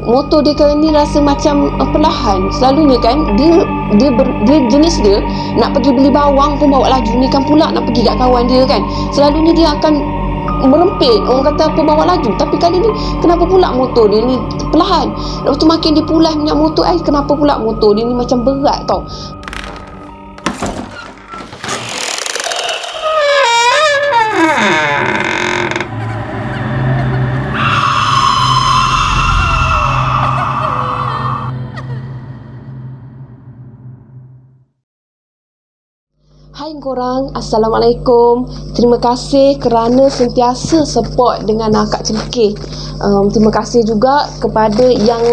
motor dia kali ni rasa macam perlahan. Selalunya kan dia jenis dia nak pergi beli bawang pun bawa laju, ni kan pula nak pergi kat kawan dia kan, selalunya dia akan merempit, orang kata apa, bawa laju. Tapi kali ni kenapa pula motor dia ni perlahan? Lepas tu makin dia pulas minyak motor, kenapa pula motor dia ni macam berat tau. Hai korang, Assalamualaikum. Terima kasih kerana sentiasa support dengan Akak Celekeh. Terima kasih juga kepada yang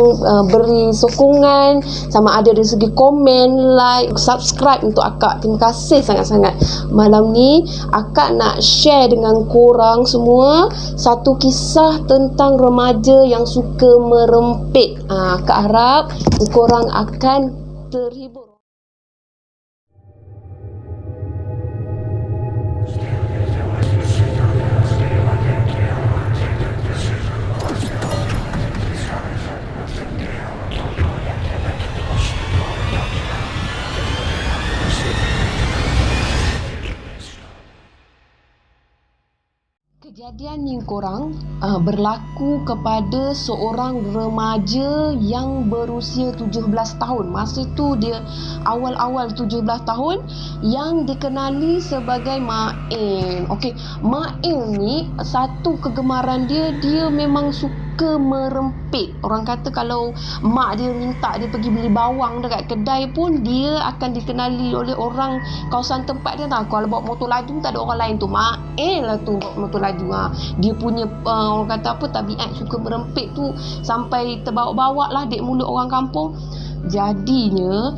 beri sokongan, sama ada dari segi komen, like, subscribe untuk Akak. Terima kasih sangat-sangat. Malam ni Akak nak share dengan korang semua satu kisah tentang remaja yang suka merempit. Akak harap korang akan terhibur. Kejadian ni korang berlaku kepada seorang remaja yang berusia 17 tahun. Masa tu dia awal-awal 17 tahun, yang dikenali sebagai Main. Okey, Main ni satu kegemaran dia memang suka merempit. Orang kata kalau mak dia minta dia pergi beli bawang dekat kedai pun, dia akan dikenali oleh orang kawasan tempat dia tahu. Kalau bawa motor laju tak ada orang lain tu, Main lah tu bawa motor laju. Dia punya orang kata apa, tabiat suka merempit tu sampai terbawa-bawa lah dek mulut orang kampung. Jadinya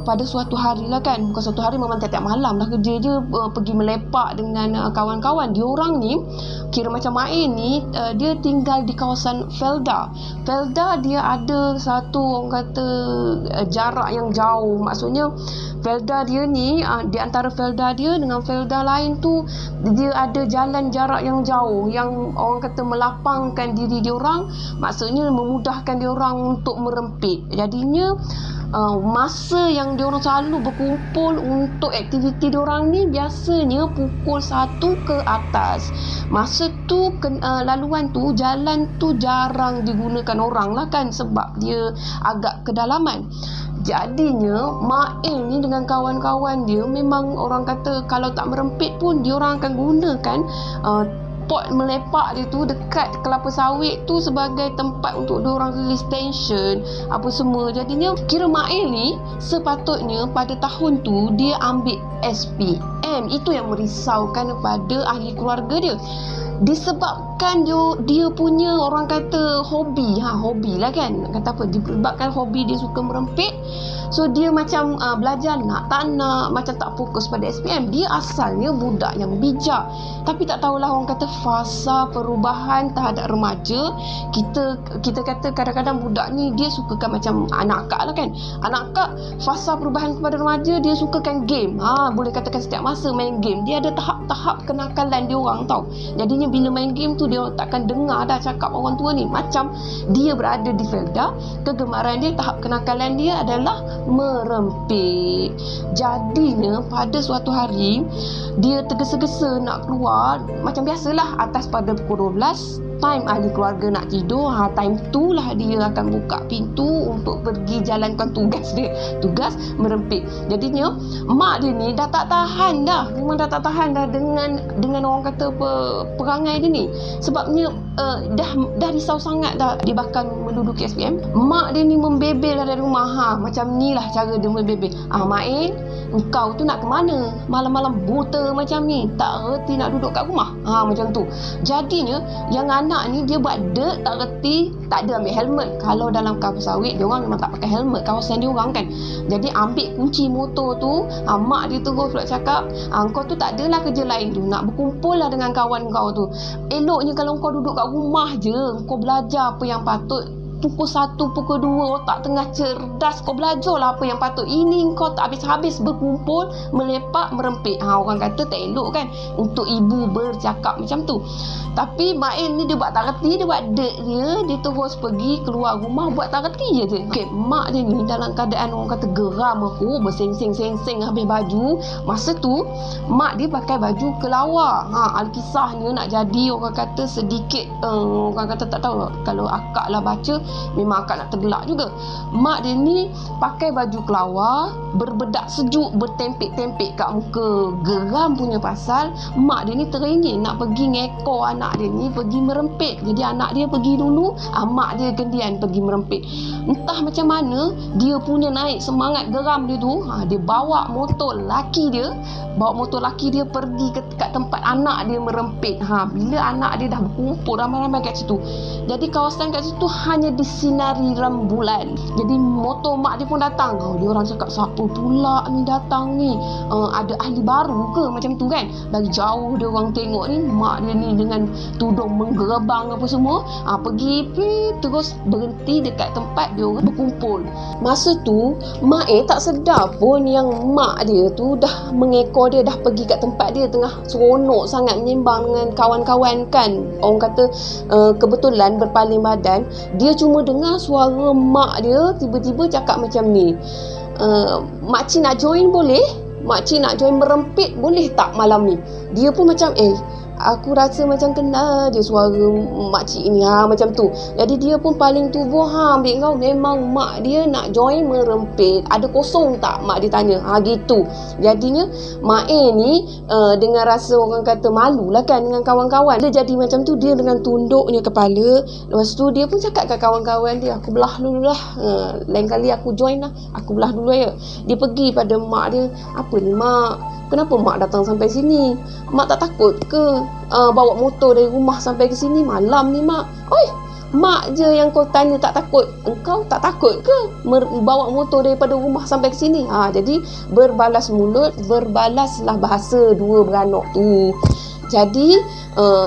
pada suatu hari lah kan, bukan suatu hari, memang tiap-tiap malam lah kerja je, pergi melepak dengan kawan-kawan. Diorang ni kira macam Main ni, dia tinggal di kawasan Felda. Felda dia ada satu orang kata jarak yang jauh. Maksudnya Felda dia ni, di antara Felda dia dengan Felda lain tu, dia ada jalan jarak yang jauh, yang orang kata melapangkan diri diorang, maksudnya memudahkan diorang untuk merempit. Jadinya masa yang diorang selalu berkumpul untuk aktiviti diorang ni biasanya pukul 1 ke atas. Masa tu laluan tu, jalan tu jarang digunakan orang lah kan, sebab dia agak kedalaman. Jadinya Main ni dengan kawan-kawan dia memang orang kata kalau tak merempit pun diorang akan gunakan pot melepak dia tu dekat kelapa sawit tu sebagai tempat untuk diorang release tension apa semua. Jadinya kira Main ni sepatutnya pada tahun tu dia ambil SPM. Itu yang merisaukan kepada ahli keluarga dia. Disebabkan dia punya orang kata hobi lah kan, kata apa, disebabkan hobi dia suka merempit, so dia macam belajar nak tak nak, macam tak fokus pada SPM. Dia asalnya budak yang bijak, tapi tak tahulah orang kata fasa perubahan terhadap remaja. Kita kata kadang-kadang budak ni dia sukakan macam anak akak lah kan, anak akak fasa perubahan kepada remaja, dia sukakan game. Boleh katakan setiap masa main game. Dia ada tahap-tahap kenakalan dia orang tau. Jadinya bila main game tu dia takkan dengar dah cakap orang tua ni. Macam dia berada di Felda, kegemaran dia, tahap kenakalan dia adalah merempit. Jadinya pada suatu hari dia tergesa-gesa nak keluar, macam biasalah atas pada pukul 12, time ahli keluarga nak tidur. Time tu lah dia akan buka pintu untuk pergi jalankan tugas dia, tugas merempit. Jadinya mak dia ni dah tak tahan dah, memang dah tak tahan dah dengan orang kata perangai dia ni. Sebabnya dah risau sangat dah dia bakal menduduki SPM. Mak dia ni membebel dari rumah. Macam ni lah cara dia membebel. Main, engkau tu nak ke mana? Malam-malam buta macam ni, tak reti nak duduk kat rumah. Macam tu. Jadinya yang anak ni dia buat tak reti, tak ada ambil helmet. Kalau dalam kampung sawit dia orang memang tak pakai helmet, kawasan dia orang kan. Jadi ambil kunci motor tu, mak dia terus pula cakap, kau tu tak adalah kerja lain tu, nak berkumpul lah dengan kawan kau tu. Eloknya kalau kau duduk kat rumah je, kau belajar apa yang patut, pukul 1, pukul 2 otak tengah cerdas, kau belajarlah apa yang patut. Ini kau tak habis-habis berkumpul, melepak, merempit. Orang kata tak elok kan untuk ibu bercakap macam tu. Tapi Mak En ni dia buat tak reti, dia buat dek dia terus pergi keluar rumah buat tak reti je. Okey, mak dia ni dalam keadaan orang kata geram aku, berseng-seng habis baju. Masa tu mak dia pakai baju kelawar. Alkisahnya nak jadi orang kata sedikit orang kata tak tahu kalau akak lah baca memang akak nak tergelak juga. Mak dia ni pakai baju kelawar, berbedak sejuk, bertempik-tempik kat muka. Geram punya pasal mak dia ni teringin nak pergi ngekor anak dia ni pergi merempit. Jadi anak dia pergi dulu, mak dia kemudian pergi merempit. Entah macam mana dia punya naik semangat geram dia tu, dia bawa motor laki dia pergi kat tempat anak dia merempit. Bila anak dia dah berkumpul ramai-ramai kat situ, jadi kawasan kat situ hanya disinari rembulan. Jadi motor mak dia pun datang. Dia orang cakap siapa pula ni datang ni, ada ahli baru ke macam tu kan. Dari jauh dia orang tengok ni mak dia ni dengan tudung menggerebang apa semua, pergi terus berhenti dekat tempat dia orang berkumpul. Masa tu mak tak sedar pun yang mak dia tu dah mengekor dia, dah pergi kat tempat dia tengah seronok sangat menyembang dengan kawan-kawan kan. Orang kata kebetulan berpaling badan, dia cuma dengar suara mak dia tiba-tiba cakap macam ni, makcik nak join boleh? Makcik nak join merempit boleh tak malam ni? Dia pun macam aku rasa macam kenal je suara makcik ni, macam tu. Jadi dia pun paling tubuh, ambil kau memang mak dia nak join merempit, ada kosong tak? Mak dia tanya, gitu. Jadinya mak ni dengan rasa orang kata malu lah kan dengan kawan-kawan, dia jadi macam tu, dia dengan tunduknya kepala. Lepas tu dia pun cakap kat kawan-kawan dia, aku belah dulu lah, lain kali aku join lah, aku belah dulu ya. Dia pergi pada mak dia, apa ni mak, kenapa mak datang sampai sini? Mak tak takut ke bawa motor dari rumah sampai ke sini malam ni mak? Oi, mak je yang kau tanya tak takut. Engkau tak takut ke bawa motor daripada rumah sampai ke sini? Jadi berbalas mulut, berbalaslah bahasa dua beranak tu. Jadi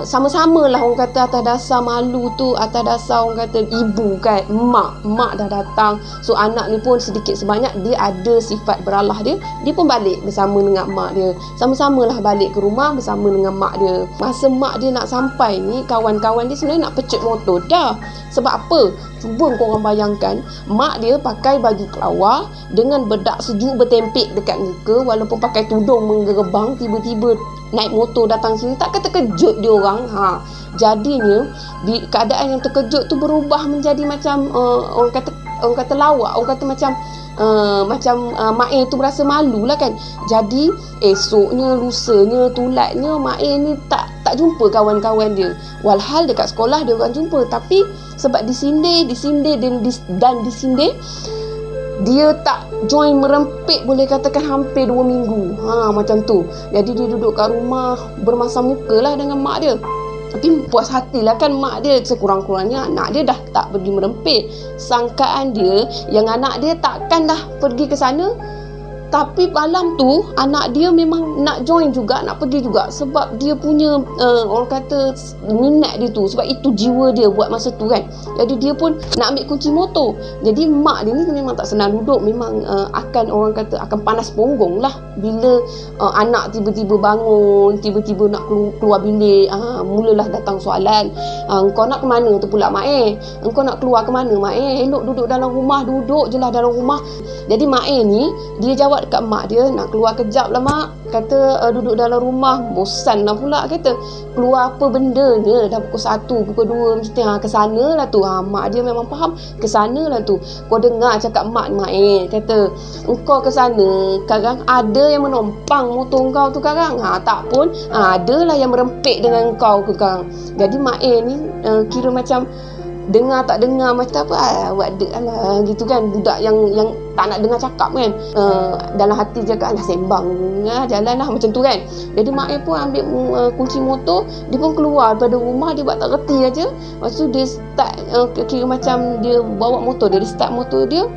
sama-sama lah orang kata atas dasar malu tu, atas dasar orang kata ibu kan, mak dah datang. So anak ni pun sedikit sebanyak dia ada sifat beralah dia pun balik bersama dengan mak dia. Sama-samalah balik ke rumah bersama dengan mak dia. Masa mak dia nak sampai ni, kawan-kawan dia sebenarnya nak pecut motor dah. Sebab apa? Cuba korang bayangkan, mak dia pakai baju kelawar dengan bedak sejuk bertempik dekat muka, walaupun pakai tudung menggerebang, tiba-tiba naik motor datang sini, takkan terkejut dia orang. Jadinya keadaan yang terkejut tu berubah menjadi macam orang kata lawak, orang kata macam Mak tu berasa malu lah kan. Jadi esoknya, lusanya, tulatnya Mak ni tak jumpa kawan-kawan dia. Walhal dekat sekolah dia orang jumpa, tapi sebab disindir dan disindir, dia tak join merempit boleh katakan hampir 2 minggu. Macam tu. Jadi dia duduk kat rumah bermasam muka lah dengan mak dia. Tapi puas hatilah kan mak dia, sekurang-kurangnya anak dia dah tak pergi merempit. Sangkaan dia yang anak dia takkan dah pergi ke sana. Tapi malam tu anak dia memang nak join juga, nak pergi juga, sebab dia punya orang kata minat dia tu, sebab itu jiwa dia buat masa tu kan. Jadi dia pun nak ambil kunci motor. Jadi mak dia ni memang tak senang duduk, memang akan orang kata akan panas punggung lah bila anak tiba-tiba bangun, tiba-tiba nak keluar bilik. Mulalah datang soalan, engkau nak ke mana tu pula mak engkau nak keluar ke mana mak elok duduk dalam rumah, duduk je lah dalam rumah. Jadi mak ni dia jawab dekat mak dia, nak keluar kejap lah mak, kata duduk dalam rumah bosan lah pula, kata keluar apa bendanya, dah pukul 1, pukul 2 mesti ke sana lah tu. Mak dia memang faham, ke sana lah tu. Kau dengar cakap mak kata engkau ke sana, sekarang ada yang menompang motor kau tu sekarang, tak pun ada lah yang merempit dengan kau ke sekarang. Jadi mak ni kira macam dengar tak dengar macam apa, buat dek lah gitu kan, budak yang tak nak dengar cakap kan, dalam hati cakap alah sembang jalan lah macam tu kan. Jadi mak pun ambil kunci motor, dia pun keluar daripada rumah, dia buat tak reti aja. Lepas tu dia start kira macam dia bawa motor dia start motor dia,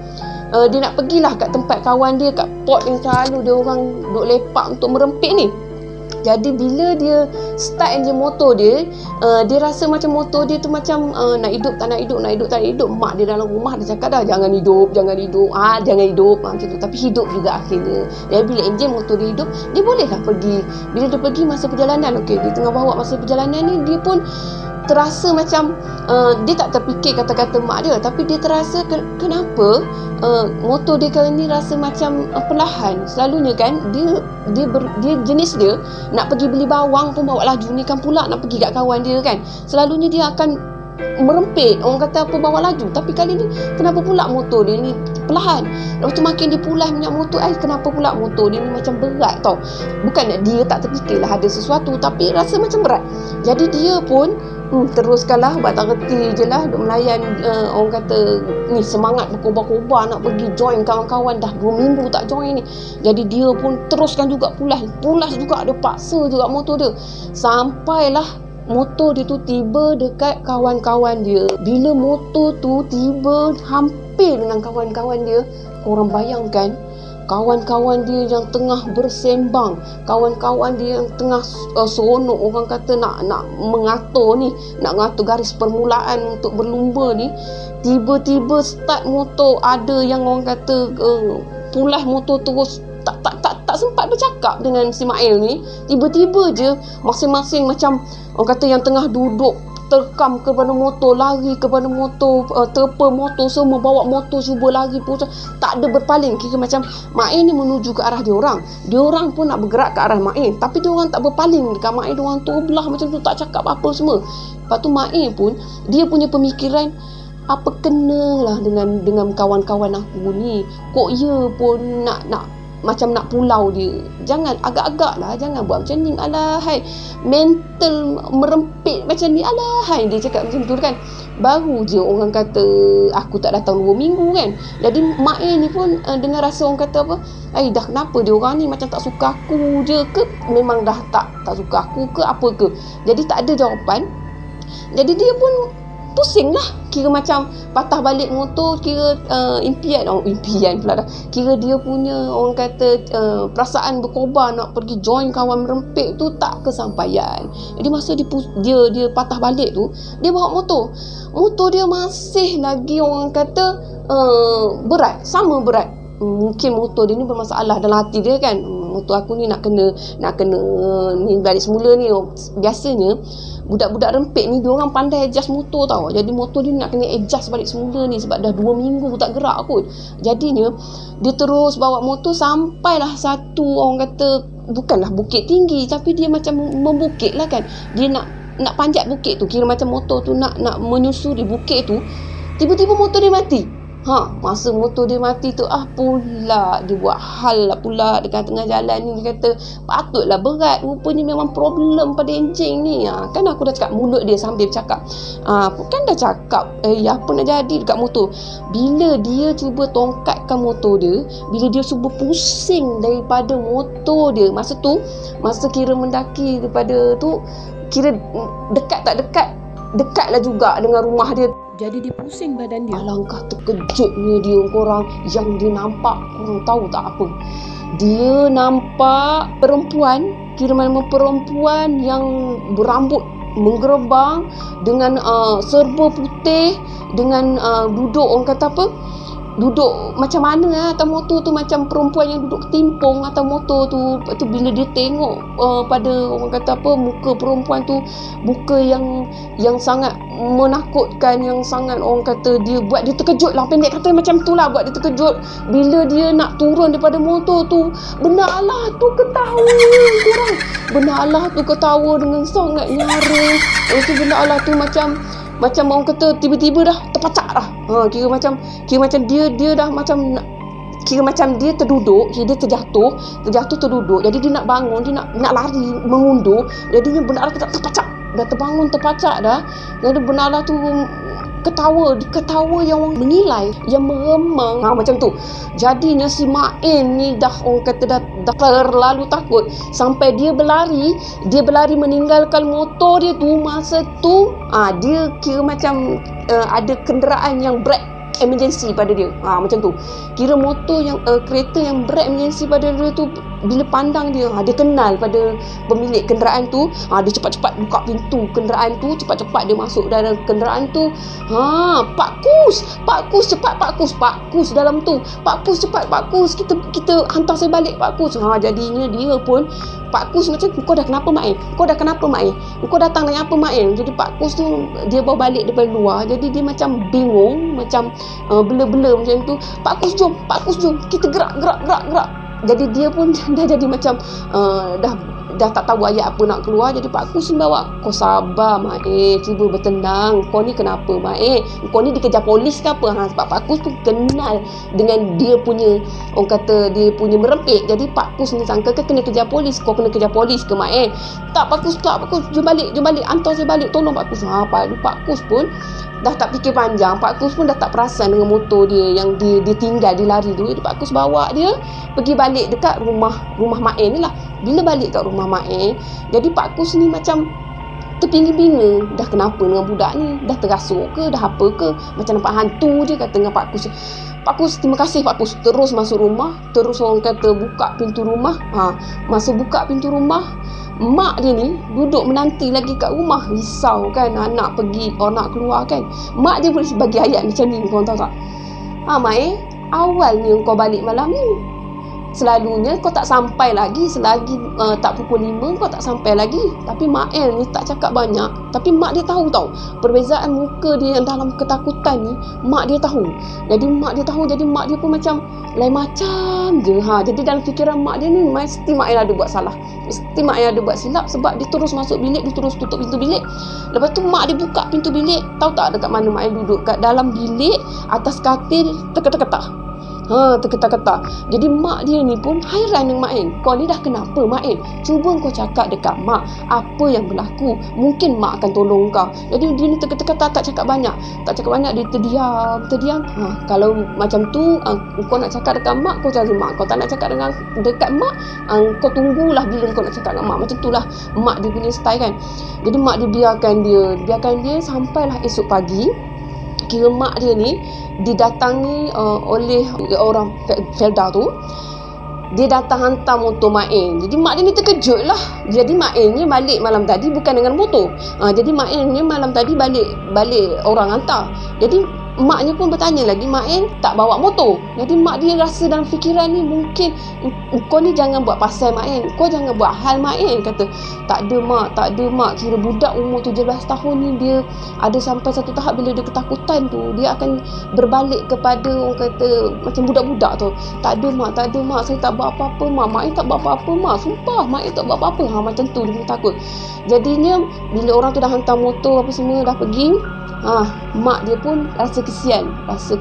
dia nak pergilah kat tempat kawan dia, kat port yang selalu dia orang duduk lepak untuk merempit ni. Jadi bila dia start enjin motor dia, dia rasa macam motor dia tu macam nak hidup tak nak hidup, nak hidup tak nak hidup. Mak dia dalam rumah dia cakap dah jangan hidup, jangan hidup macam tu. Tapi hidup juga akhirnya. Jadi bila enjin motor dia hidup, dia bolehlah pergi. Bila dia pergi masa perjalanan, okey, dia tengah bawa masa perjalanan ni, dia pun terasa macam dia tak terfikir kata-kata mak dia, tapi dia terasa kenapa motor dia kali ni rasa macam perlahan. Selalunya kan dia jenis dia nak pergi beli bawang pun bawa laju, ni kan pula nak pergi kat kawan dia kan, selalunya dia akan merempit, orang kata apa, bawa laju. Tapi kali ni kenapa pula motor dia ni perlahan. Lepas tu makin dia pulas minyak motor, kenapa pula motor dia ni macam berat tau. Bukan dia tak terfikirlah ada sesuatu, tapi rasa macam berat. Jadi dia pun teruskanlah, buat tak reti je lah, duk melayan orang kata ni, semangat berkobar-kobar nak pergi join kawan-kawan, dah 2 minggu tak join ni. Jadi dia pun teruskan juga pulas juga, dia paksa juga motor dia. Sampailah motor dia tu tiba dekat kawan-kawan dia. Bila motor tu tiba hampir dengan kawan-kawan dia, korang bayangkan kawan-kawan dia yang tengah bersembang, kawan-kawan dia yang tengah seronok, orang kata nak mengatur ni, nak mengatur garis permulaan untuk berlumba ni, tiba-tiba start motor, ada yang orang kata pulas motor terus, tak sempat bercakap dengan si Mail ni. Tiba-tiba je masing-masing macam orang kata yang tengah duduk terkam kepada motor, lari kepada motor, terpa motor, semua bawa motor cuba lari pun tak ada berpaling. Kira macam Mail ni menuju ke arah diorang pun nak bergerak ke arah Mail, tapi diorang tak berpaling dekat Mail, diorang terbelah macam tu, tak cakap apa semua. Lepas tu Mail pun dia punya pemikiran, apa kenalah dengan kawan-kawan aku ni, kok ia pun nak macam nak pulau dia. Jangan agak-agak lah, jangan buat macam ni, alahai, mental merempit macam ni, alahai, dia cakap macam tu kan. Baru je orang kata aku tak datang 2 minggu kan. Jadi mak ni pun dengan rasa orang kata apa, dah kenapa dia orang ni macam tak suka aku je ke, memang dah tak suka aku ke apa ke. Jadi tak ada jawapan. Jadi dia pun pusing lah, kira macam patah balik motor, kira impian pula dah, kira dia punya orang kata perasaan berkobar nak pergi join kawan merempit tu tak kesampaian. Jadi masa dia patah balik tu, dia bawa motor dia masih lagi orang kata berat, sama berat. Mungkin motor dia ni bermasalah dalam hati dia kan, motor aku ni nak kena ni balik semula ni. Biasanya budak-budak rempit ni diorang pandai adjust motor tau. Jadi motor dia nak kena adjust balik semula ni, sebab dah 2 minggu tak gerak kot. Jadinya dia terus bawa motor sampailah satu orang kata, bukanlah bukit tinggi, tapi dia macam membukit lah kan. Dia nak panjat bukit tu, kira macam motor tu nak menyusuri bukit tu. Tiba-tiba motor dia mati. Masa motor dia mati tu, pula dia buat hal lah pula dekat tengah jalan ni. Dia kata patutlah berat, rupanya memang problem pada enjin ni. Kan aku dah cakap, mulut dia sambil bercakap, kan dah cakap apa nak jadi dekat motor. Bila dia cuba tongkatkan motor dia, bila dia cuba pusing daripada motor dia, masa kira mendaki daripada tu, kira dekat tak dekat lah juga dengan rumah dia. Jadi dia pusing badan dia. Alangkah terkejutnya dia, korang yang dia nampak, korang tahu tak apa? Dia nampak perempuan, kira mana perempuan yang berambut menggerebang dengan serba putih, dengan duduk orang kata apa? Duduk macam mana atas motor tu, macam perempuan yang duduk ketimpung atas motor tu. Lepas tu bila dia tengok pada orang kata apa, muka perempuan tu, muka yang sangat menakutkan, yang sangat orang kata dia buat dia terkejut lah, pendek kata macam tu lah, buat dia terkejut. Bila dia nak turun daripada motor tu, benar Allah tu ketawa korang, benar Allah tu ketawa dengan sangat nyaring. Lepas tu benar Allah tu macam orang kata tiba-tiba dah terpacak dah. Kira macam dia dah macam kira macam dia terduduk, dia terjatuh terduduk. Jadi dia nak bangun, dia nak lari mengundur. Jadinya benar Allah terpacak. Dah terbangun terpacak dah. Jadi benar Allah tu ketawa yang mengilai, yang meremang, macam tu. Jadinya si Main ni dah orang kata dah terlalu takut sampai dia berlari meninggalkan motor dia tu. Masa tu dia kira macam ada kenderaan yang brake emergency pada dia, macam tu. Kira motor yang kereta yang brake emergency pada dia tu bila pandang dia, dia kenal pada pemilik kenderaan tu, dia cepat-cepat buka pintu kenderaan tu, cepat-cepat dia masuk dalam kenderaan tu. Pak Kus cepat Pak Kus dalam tu. Pak Kus cepat Pak Kus, kita hantar saya balik Pak Kus. Jadinya dia pun, Pak Kus macam, kau dah kenapa Mak? Kau datang dengan apa Mak? Jadi Pak Kus tu dia bawa balik daripada luar. Jadi dia macam bingung, macam bela-bela macam tu. Pak Kus jom, kita gerak. Jadi dia pun dah jadi macam dah tak tahu ayat apa nak keluar. Jadi Pak Kus bawa, kau sabar Mak, cuba bertenang. Kau ni kenapa Mak? Kau ni dikejar polis ke apa? Sebab Pak Kus tu kenal dengan dia punya, orang kata dia punya merempit. Jadi Pak Kus ni sangka ke kena kejar polis. Kau kena kejar polis ke Mak? Tak Pak Kus, jom balik, hantar saya balik, tolong Pak Kus. Pak Kus pun dah tak fikir panjang. Pak Kus pun dah tak perasan dengan motor dia yang dia tinggal, dia lari tu. Jadi Pak Kus bawa dia pergi balik dekat rumah Mak ni lah. Bila balik kat rumah Mak, jadi Pak Kus ni macam terpinga-pinga. Dah kenapa dengan budak ni? Dah terasuk ke? Dah apa ke? Macam nampak hantu je, kata dengan Pak Kus. Pak Kus, terima kasih Pak Kus. Terus masuk rumah. Terus orang kata buka pintu rumah. Masa buka pintu rumah, mak dia ni duduk menanti lagi kat rumah. Risau kan, anak pergi, nak keluar kan. Mak dia boleh bagi ayat macam ni, korang tahu tak? Mak, awalnya kau balik malam ni, selalunya kau tak sampai lagi, selagi tak pukul 5 kau tak sampai lagi. Tapi Mak El ni tak cakap banyak, tapi mak dia tahu tau perbezaan muka dia yang dalam ketakutan ni. Mak dia tahu. Jadi mak dia pun macam lain macam je. Jadi dalam fikiran mak dia ni, mesti Mak El ada buat salah, mesti Mak El ada buat silap. Sebab dia terus masuk bilik, dia terus tutup pintu bilik. Lepas tu mak dia buka pintu bilik. Tahu tak dekat mana Mak El duduk? Kat dalam bilik, atas katil, terketak-ketak. Terketak-ketak. Jadi mak dia ni pun hairan dengan Mak El. Kau ni dah kenapa Mak El? Cuba kau cakap dekat mak apa yang berlaku, mungkin mak akan tolong kau. Jadi dia ni terketak-ketak, tak cakap banyak. Dia terdiam. Kalau macam tu, kau nak cakap dekat mak, kau cari mak. Kau tak nak cakap dekat mak, kau tunggulah bila kau nak cakap dengan mak. Macam tu lah mak dia punya style kan. Jadi mak dia biarkan dia sampailah esok pagi. Kira mak dia ni didatangi oleh orang Felda tu. Dia datang hantar motor Mak El. Jadi mak dia ni terkejut lah. Jadi Mak El ni balik malam tadi bukan dengan motor. Jadi Mak El ni malam tadi balik orang hantar. Jadi maknya pun bertanya lagi, Mak El tak bawa motor. Jadi mak dia rasa dalam fikiran ni, mungkin kau ni jangan buat pasal Mak El, kau jangan buat hal Mak El. Kata tak ada mak. Kira budak umur 17 tahun ni, dia ada sampai satu tahap bila dia ketakutan tu, dia akan berbalik kepada orang kata macam budak-budak tu. Tak ada mak, saya tak buat apa-apa Mak El tak buat apa-apa Mak, sumpah Mak El tak buat apa-apa. Macam tu dia takut. Jadinya bila orang tu dah hantar motor apa semua dah pergi, mak dia pun rasa kesian, rasa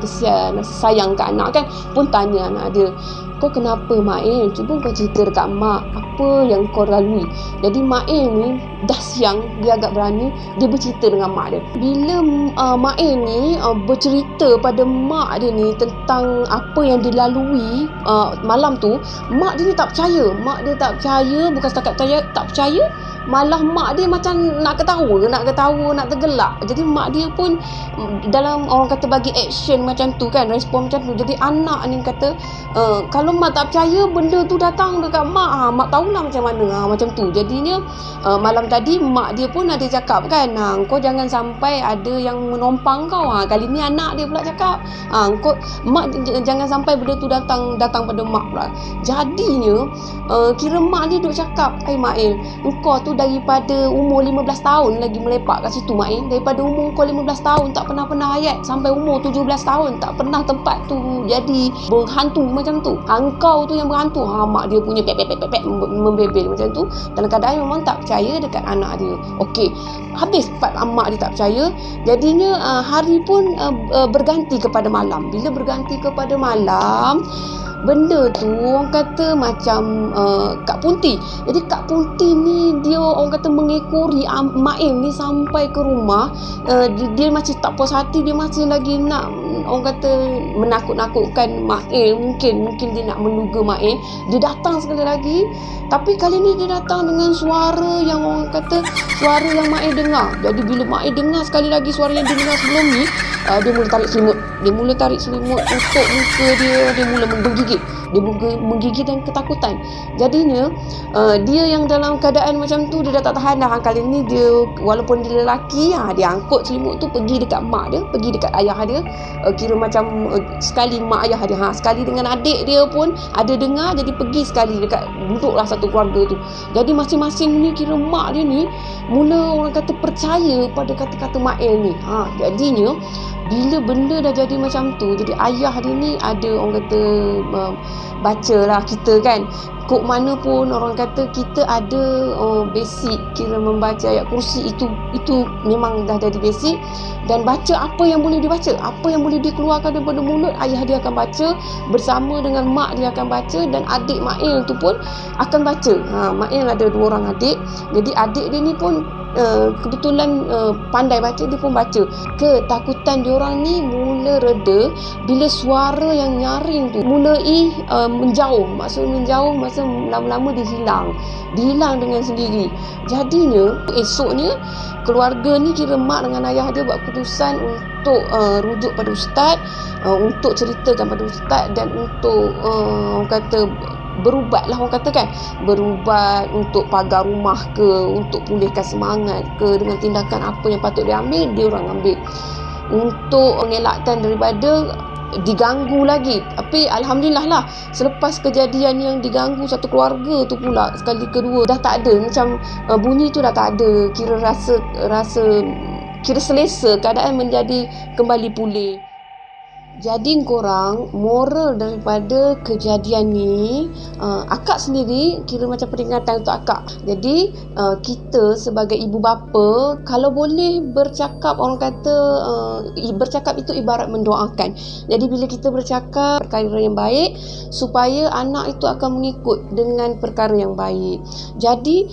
sayang kat anak kan. Pun tanya anak dia, kau kenapa Mak El? Cuba kau cerita dekat mak apa yang kau lalui. Jadi Mak El ni dah siang, dia agak berani, dia bercerita dengan mak dia. Bila Mak El ni bercerita pada mak dia ni tentang apa yang dilalui malam tu, mak dia ni tak percaya. Bukan setakat tak percaya, malah mak dia macam nak ketawa, nak tergelak. Jadi mak dia pun dalam orang kata bagi action macam tu kan, respon macam tu. Jadi anak ni kata, kalau mak tak percaya benda tu datang dekat mak, mak tahulah macam mana. Macam tu. Jadinya malam tadi mak dia pun ada cakap kan, kau jangan sampai ada yang menompang kau. Kali ni anak dia pula cakap, mak jangan sampai benda tu datang pada mak pula. Jadinya kira mak dia duk cakap, Mak El, engkau tu daripada umur 15 tahun lagi melepak kat situ Mak El. Daripada umur kau 15 tahun tak pernah hayat, sampai umur 17 tahun tak pernah tempat tu jadi berhantu macam tu. Engkau tu yang berhantu. Mak dia punya pek membebel macam tu. Dalam keadaan memang tak percaya dekat anak dia. Okey, habis part mak dia tak percaya. Jadinya hari pun berganti kepada malam. Bila berganti kepada malam, benda tu orang kata macam Kak Punti. Jadi Kak Punti ni dia orang kata mengekori Mak El ni sampai ke rumah. Dia masih tak puas hati, dia masih lagi nak orang kata menakut-nakutkan Mak El. Mungkin dia nak meluga Mak El. Dia datang sekali lagi, tapi kali ni dia datang dengan suara yang orang kata suara yang Mak El dengar. Jadi bila Mak El dengar sekali lagi suara yang dia dengar sebelum ni, dia mula tarik selimut. Dia mula tarik selimut, tutup muka dia mula menggigit. dia menggigil dan ketakutan. Jadinya dia yang dalam keadaan macam tu, dia dah tak tahan dah. Kali ni dia, walaupun dia lelaki, dia angkut selimut tu pergi dekat mak dia, pergi dekat ayah dia. Kira macam sekali mak ayah dia, sekali dengan adik dia pun ada dengar, jadi pergi sekali dekat, duduklah satu keluarga tu. Jadi masing-masing ni kira mak dia ni mula orang kata percaya pada kata-kata Mail ni. Jadinya bila benda dah jadi macam tu, jadi ayah dia ni ada orang kata bacalah kita kan, kok mana pun orang kata kita ada basic kira membaca ayat kursi, itu memang dah jadi basic. Dan baca apa yang boleh dibaca, apa yang boleh dikeluarkan daripada mulut, ayah dia akan baca bersama dengan mak dia akan baca, dan adik Mail tu pun akan baca. Mail ada 2 orang adik, jadi adik dia ni pun kebetulan pandai baca, dia pun baca. Ketakutan diorang ni mula reda bila suara yang nyaring tu mulai menjauh. Maksudnya menjauh, masa lama-lama dia hilang dengan sendiri. Jadinya esoknya keluarga ni, kira mak dengan ayah dia buat keputusan untuk rujuk pada ustaz, untuk ceritakan pada ustaz, dan untuk orang kata berubatlah, orang kata kan, berubat untuk pagar rumah ke, untuk pulihkan semangat ke, dengan tindakan apa yang patut diambil, dia orang ambil untuk mengelakkan daripada diganggu lagi. Tapi alhamdulillah lah, selepas kejadian yang diganggu satu keluarga tu pula sekali kedua, dah tak ada, macam bunyi tu dah tak ada, kira rasa kira selesa, keadaan menjadi kembali pulih. Jadi korang, moral daripada kejadian ni, akak sendiri kira macam peringatan untuk akak. Jadi kita sebagai ibu bapa, kalau boleh bercakap, orang kata bercakap itu ibarat mendoakan. Jadi bila kita bercakap perkara yang baik, supaya anak itu akan mengikut dengan perkara yang baik. Jadi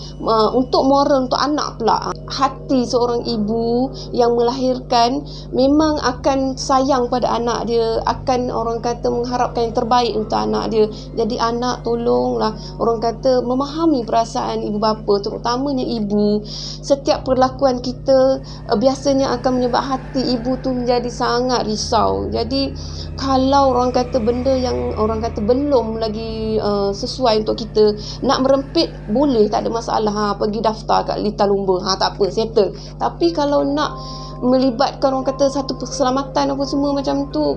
untuk moral untuk anak pula, hati seorang ibu yang melahirkan memang akan sayang pada anak dia, akan orang kata mengharapkan yang terbaik untuk anak dia. Jadi anak tolonglah orang kata memahami perasaan ibu bapa, terutamanya ibu. Setiap perlakuan kita biasanya akan menyebab hati ibu tu menjadi sangat risau. Jadi kalau orang kata benda yang orang kata belum lagi sesuai untuk kita, nak merempit boleh, tak ada masalah, pergi daftar kat Lita Lumba, tak apa, settle. Tapi kalau nak melibatkan orang kata satu keselamatan apa semua macam tu,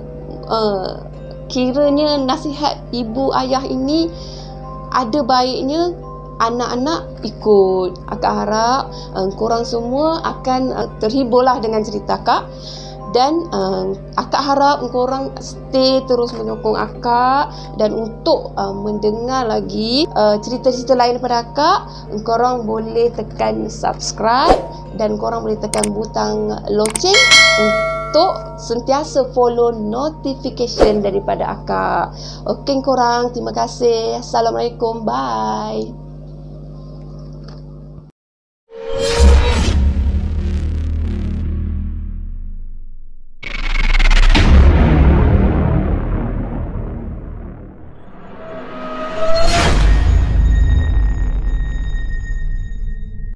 kiranya nasihat ibu ayah ini ada baiknya anak-anak ikut. Akak harap korang semua akan terhiburlah dengan cerita akak. Dan akak harap korang stay terus menyokong akak. Dan untuk mendengar lagi cerita-cerita lain daripada akak, korang boleh tekan subscribe dan korang boleh tekan butang loceng untuk sentiasa follow notification daripada akak. Okey korang, terima kasih. Assalamualaikum. Bye.